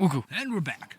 Woohoo. And we're back.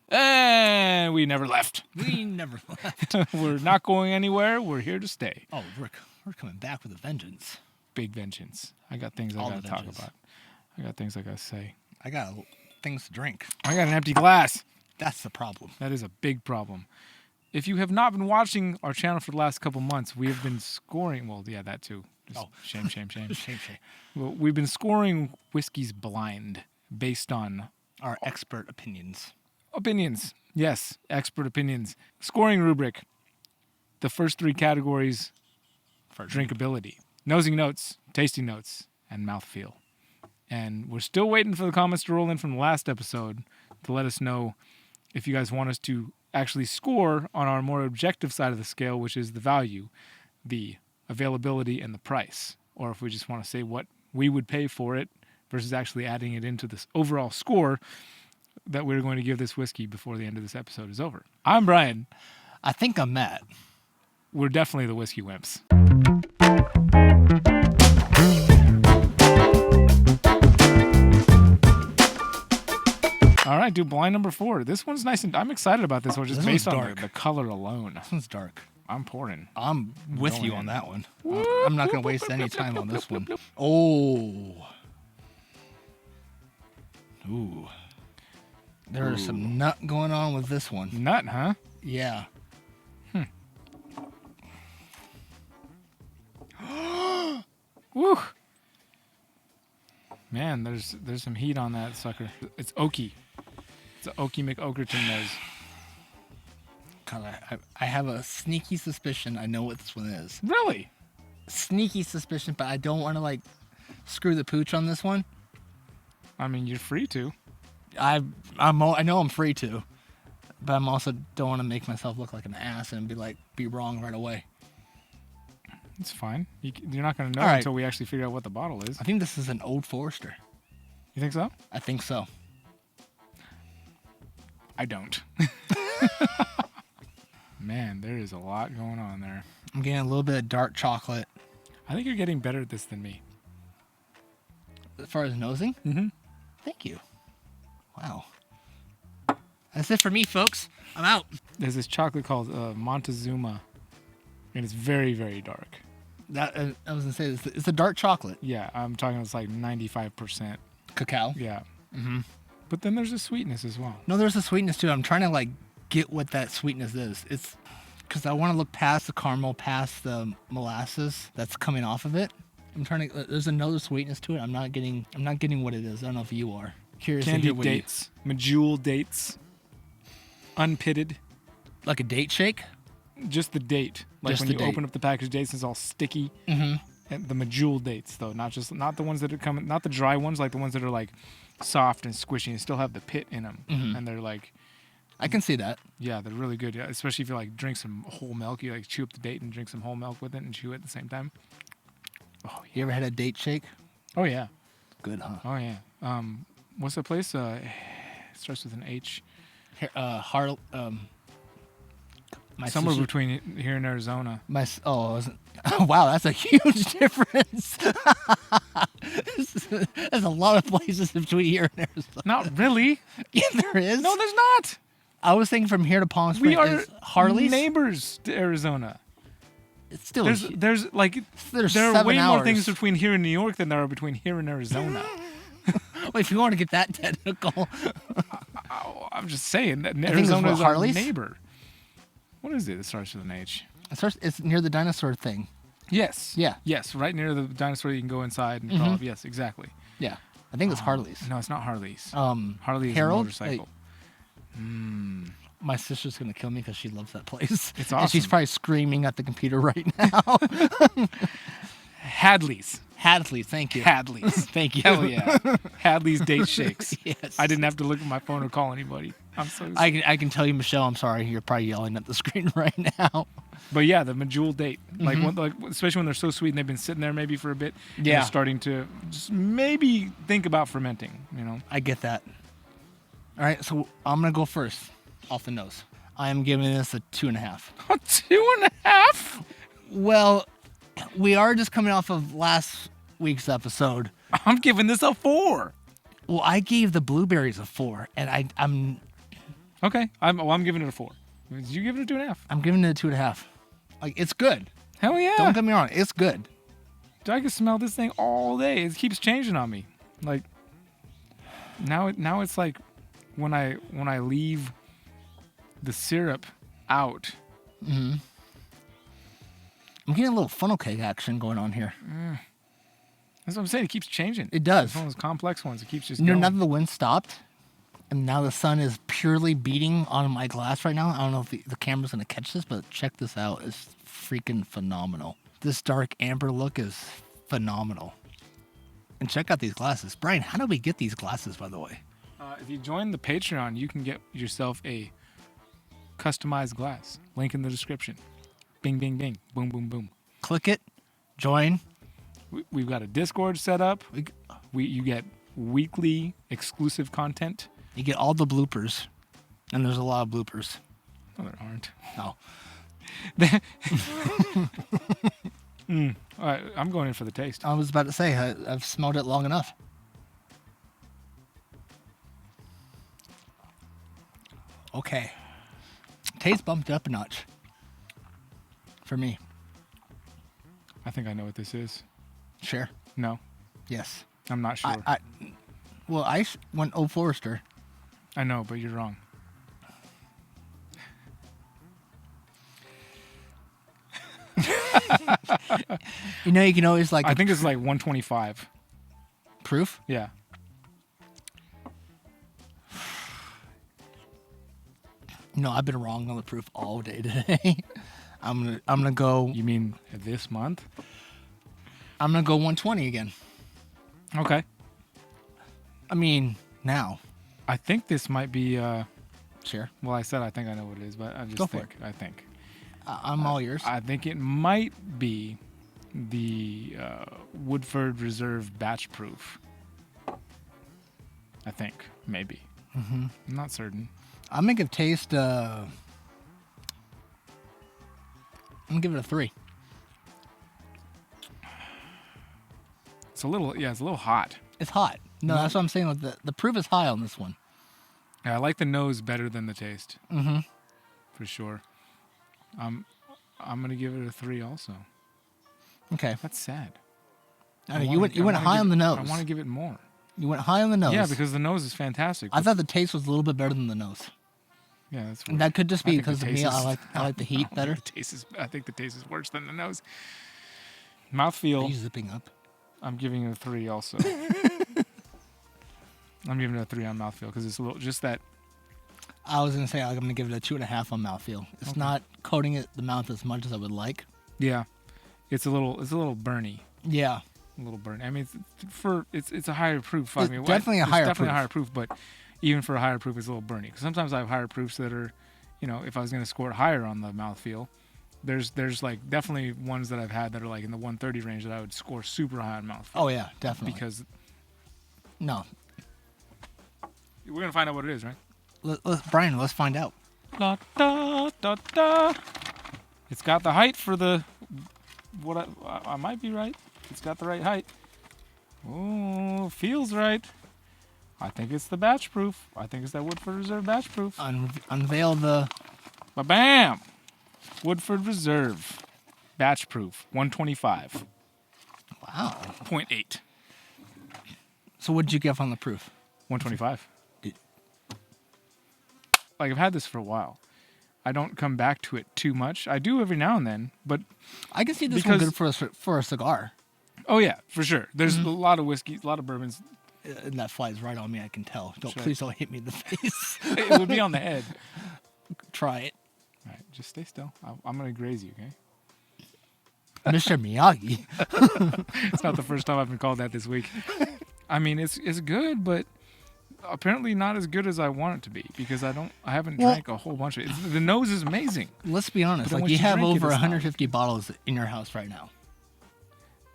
And we never left. We never left. We're not going anywhere. We're here to stay. Oh, we're coming back with a vengeance. Big vengeance. I got things I got to talk about. I got things I got to say. I got things to drink. I got an empty glass. That's the problem. That is a big problem. If you have not been watching our channel for the last couple months, we have been scoring. Well, yeah, that too. Just shame. Shame. Well, we've been scoring whiskeys blind based on Our expert opinions. opinions. Yes, expert opinions. Scoring rubric. The first three categories for drinkability: nosing notes, tasting notes, and mouthfeel. And we're still waiting for the comments to roll in from the last episode to let us know if you guys want us to actually score on our more objective side of the scale, which is the value, the availability, and the price. Or if we just want to say what we would pay for it versus actually adding it into this overall score that we're going to give this whiskey before the end of this episode is over. I'm Brian. I think I'm Matt. We're definitely the Whiskey Wimps. All right, dude, blind number 4. This one's nice, and I'm excited about this one just based on the color alone. This one's dark. I'm pouring. I'm with you on that one. I'm not going to waste any time on this one. Oh. Ooh. There is some nut going on with this one. Nut, huh? Yeah. Woo. Man, there's some heat on that sucker. It's oaky. It's an oaky McOkerton nose. God, I have a sneaky suspicion I know what this one is. Really? Sneaky suspicion, but I don't want to screw the pooch on this one. I mean, you're free to. I know I'm free to, but I'm also don't want to make myself look like an ass and be wrong right away. It's fine. You're not going to know All right. until we actually figure out what the bottle is. I think this is an Old Forester. You think so? I think so. I don't. Man, there is a lot going on there. I'm getting a little bit of dark chocolate. I think you're getting better at this than me. As far as nosing? Mm-hmm. Thank you. Wow. That's it for me, folks. I'm out. There's this chocolate called Montezuma, and it's very, very dark. That I was going to say, it's a dark chocolate. Yeah, I'm talking it's like 95%. Cacao? Yeah. Mm-hmm. But then there's a sweetness as well. No, there's a sweetness too. I'm trying to get what that sweetness is. It's because I want to look past the caramel, past the molasses that's coming off of it. I'm trying to. There's another sweetness to it. I'm not getting what it is. I don't know if you are. Curious to hear Candied what dates, medjool dates, unpitted. Like a date shake. Just the date. Like Just when the you date. open up the package dates, it's all sticky. Mm-hmm. And the medjool dates, though, not the ones that are coming, not the dry ones, like the ones that are like soft and squishy and still have the pit in them, and they're like. I can see that. Yeah, they're really good. Yeah, especially if you drink some whole milk, you chew up the date and drink some whole milk with it and chew it at the same time. Oh, You ever had a date shake? oh yeah, Good, huh? oh yeah. What's the place? It starts with an H. Here, my Somewhere sister- between here and Arizona. oh wow, that's a huge difference. There's a lot of places between here and Arizona. Not really. Yeah, there is. No, there's not. I was thinking from here to Palm Springs. We are is Harley's. neighbors to Arizona. It's still There's there's there are 7 way hours. more things between here and New York than there are between here and Arizona. Well, if you want to get that technical, I'm just saying that think it's Arizona what, is our Harley's? neighbor. What is it that starts with an H? it's near the dinosaur thing. Yes. Yeah. Yes, right near the dinosaur you can go inside and crawl up. Yes, exactly. Yeah, I think it's Harley's. No, it's not Harley's. Harley is Harold. a motorcycle. My sister's gonna kill me because she loves that place. It's And she's awesome. probably screaming at the computer right now. Hadley's. Hadley, thank you. Hadley's. Thank you. Hell yeah. Hadley's date shakes. Yes. I didn't have to look at my phone or call anybody. I'm so I can tell you, Michelle. I'm sorry. You're probably yelling at the screen right now. But yeah, the medjool date, especially when they're so sweet and they've been sitting there maybe for a bit. and Yeah. they're starting to just maybe think about fermenting. I get that. All right, so I'm gonna go first, off the nose. I am giving this a 2.5. A 2.5? Well, we are just coming off of last week's episode. I'm giving this a 4. Well, I gave the blueberries a 4, and I'm Okay. I'm giving it a 4. Did you give it a 2.5? I'm giving it a 2.5. Like, it's good. Hell yeah. Don't get me wrong, it's good. Dude, I can smell this thing all day. It keeps changing on me. Like now it's like when I leave the syrup out. I'm getting a little funnel cake action going on here. That's what I'm saying. It keeps changing. It does. It's one of those complex ones. It keeps just You know, going. now that the wind stopped, and now the sun is purely beating on my glass right now. I don't know if the camera's gonna catch this, but check this out. It's freaking phenomenal. This dark amber look is phenomenal. And check out these glasses. Brian, how do we get these glasses, by the way? If you join the Patreon, you can get yourself a customized glass. Link in the description. Bing, bing, bing. Boom, boom, boom. Click it, join. We've got a Discord set up. You get weekly exclusive content. You get all the bloopers, and there's a lot of bloopers. No, there aren't. Oh, All right, I'm going in for the taste. I was about to say I've smelled it long enough. Okay, taste bumped up a notch for me. I think I know what this is. Sure. No, Yes. I'm not sure. Well, I went Old Forester. I know, but you're wrong. You know, you can always like I think it's like 125. proof. Yeah. No, I've been wrong on the proof all day today. I'm gonna go. You mean this month? I'm gonna go 120 again. Okay. I mean, now. I think this might be. Sure. Well, I said I think I know what it is, but I just Go for think. I think. I'm all yours. I think it might be the Woodford Reserve Batch Proof. I think maybe. I'm not certain. I'm gonna give taste. I'm gonna give it a 3. It's a little. Yeah, it's a little hot. It's hot. No, that's what I'm saying. Like the proof is high on this one. Yeah, I like the nose better than the taste. Mm-hmm. For sure. I'm gonna give it a 3 also. Okay. That's sad. I mean, you went high on the nose. I want to give it more. You went high on the nose. Yeah, because the nose is fantastic. I thought the taste was a little bit better than the nose. Yeah, that's. And that could just be I think the because of me. taste is- I like the heat better. I think the taste is worse than the nose. Are Mouthfeel. you zipping up? I'm giving it a 3 also. I'm giving it a 3 on mouthfeel because it's a little just that. I was gonna say like, I'm gonna give it a 2.5 on mouthfeel. It's not coating the mouth as much as I would like. Yeah, it's a little burny. Yeah. A little burny. I mean, it's a higher proof. I It's mean, definitely a it's higher definitely proof. a higher proof, but even for a higher proof, it's a little burny. Because sometimes I have higher proofs that are, if I was going to score higher on the mouthfeel, there's like definitely ones that I've had that are like in the 130 range that I would score super high on mouthfeel. Oh yeah, definitely. Because no, we're gonna find out what it is, right? Brian, let's find out. Da, da, da, da. It's got the height for the what I might be right. It's got the right height. Oh, feels right. I think it's the batch proof. I think it's that Woodford Reserve batch proof. Unveil the. Ba-bam! Woodford Reserve batch proof 125.8. Wow. So what did you give on the proof? 125. Like I've had this for a while. I don't come back to it too much. I do every now and then, but I can see this one good for a cigar. Oh yeah, for sure. There's a lot of whiskey, a lot of bourbons. And that flies right on me. I can tell. Should I- Please don't hit me in the face. It would be on the head. Try it, All right, just stay still. I'm gonna graze you, okay? Mr. Miyagi. It's not the first time I've been called that this week. I mean, it's good, but apparently not as good as I want it to be because I haven't drank a whole bunch of it. The nose is amazing. Let's be honest. But then Like once you you have drink it, over it's not. 150 bottles in your house right now.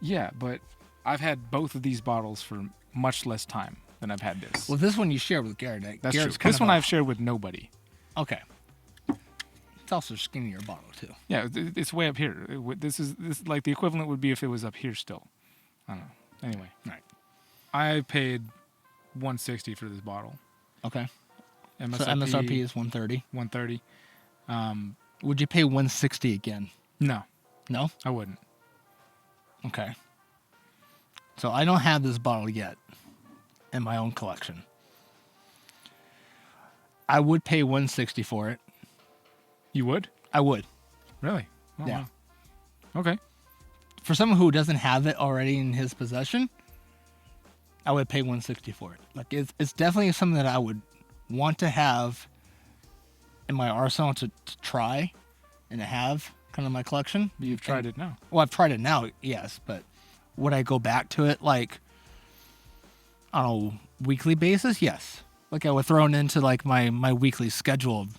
Yeah, but I've had both of these bottles for much less time than I've had this. Well, this one you shared with Garrett. That's Garrett's true. This one I've I've shared with nobody. Okay. It's also a skinnier bottle too. Yeah, it's way up here. This is like the equivalent would be if it was up here still. I don't know. Anyway, Right. I paid $160 for this bottle. Okay. MSRP, So MSRP is $130. $130. Would you pay $160 again? No, No? I wouldn't. Okay. So I don't have this bottle yet in my own collection. I would pay $160 for it. You would? I would. Really? Oh, Yeah. wow. Okay. For someone who doesn't have it already in his possession, I would pay $160 for it. Like it's definitely something that I would want to have in my arsenal to try and to have kind of my collection. You've tried it now. Well, I've tried it now, yes, but would I go back to it like on a weekly basis? Yes. Like I would throw it into like my weekly schedule of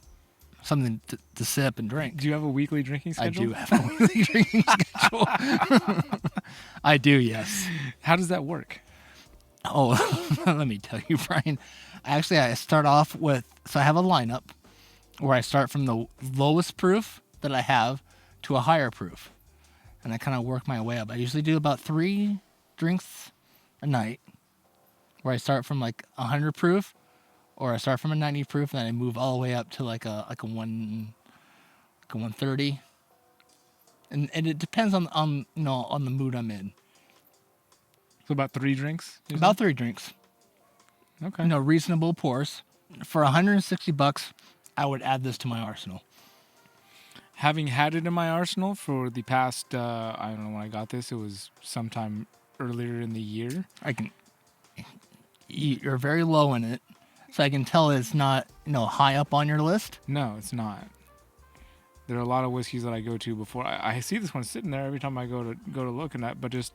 something to sip and drink. Do you have a weekly drinking schedule? I do have a weekly drinking schedule. I do, yes. How does that work? Oh, let me tell you, Brian. Actually, I start off with, so I have a lineup where I start from the lowest proof that I have to a higher proof. And I kind of work my way up. I usually do about 3 drinks a night where I start from like 100 proof or I start from a 90 proof and then I move all the way up to like a 130. And it depends on the mood I'm in. So about 3 drinks? About 3 drinks. Okay. Reasonable pours. For $160, I would add this to my arsenal. Having had it in my arsenal for the past, I don't know when I got this. It was sometime earlier in the year. You're very low in it, so I can tell it's not, high up on your list. No, it's not. There are a lot of whiskeys that I go to before. I see this one sitting there every time I go to look at that, but just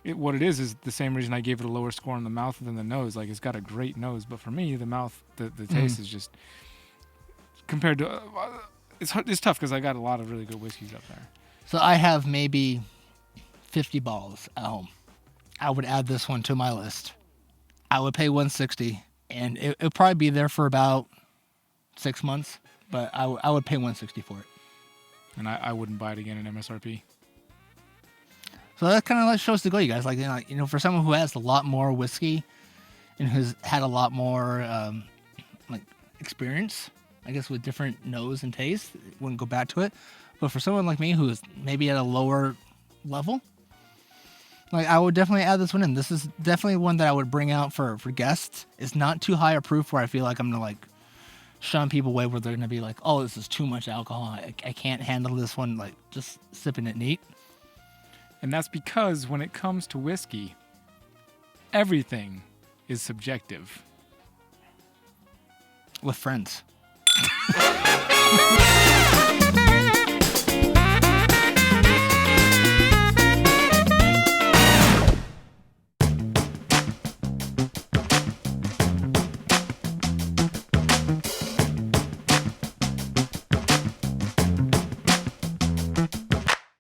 what it is the same reason I gave it a lower score on the mouth than the nose. Like it's got a great nose, but for me, the mouth, the taste is just compared to. It's tough because I got a lot of really good whiskeys up there. So I have maybe 50 bottles at home. I would add this one to my list. I would pay $160, and it'll probably be there for about 6 months, but I would pay $160 for it. And I wouldn't buy it again at MSRP. So that kind of shows the go, you guys. Like, for someone who has a lot more whiskey and who's had a lot more experience, I guess, with different nose and taste, wouldn't go back to it. But for someone like me who's maybe at a lower level, like I would definitely add this one in. This is definitely one that I would bring out for guests. It's not too high a proof where I feel like I'm gonna shun people away, where they're gonna be like, oh, this is too much alcohol. I can't handle this one. Like just sipping it neat. And that's because when it comes to whiskey, everything is subjective. With friends.